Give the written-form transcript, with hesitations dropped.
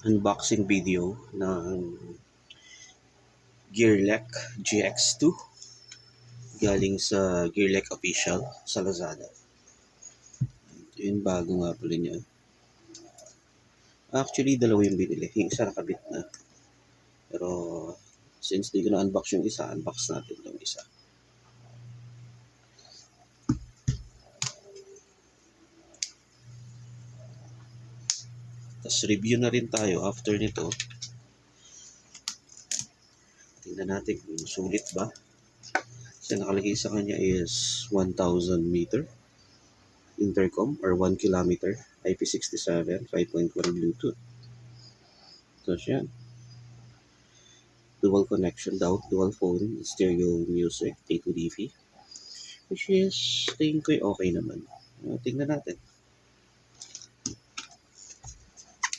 unboxing video ng Gearlek GX2 galing sa Gearlek Official sa Lazada. Ito yung bago nga pala niya. Actually, dalawa yung binili. Yung isa nakabit na. Pero since di ko na-unbox yung isa, unbox natin yung isa. Tapos review na rin tayo after nito. Tingnan natin kung sulit ba. Kasi nakalagay sa kanya is 1,000 meter intercom or 1 kilometer IP67 5.1 Bluetooth. So yan. Dual connection daw, dual phone, stereo music, A2DV. Which is, tingin ko okay naman. Tingnan natin.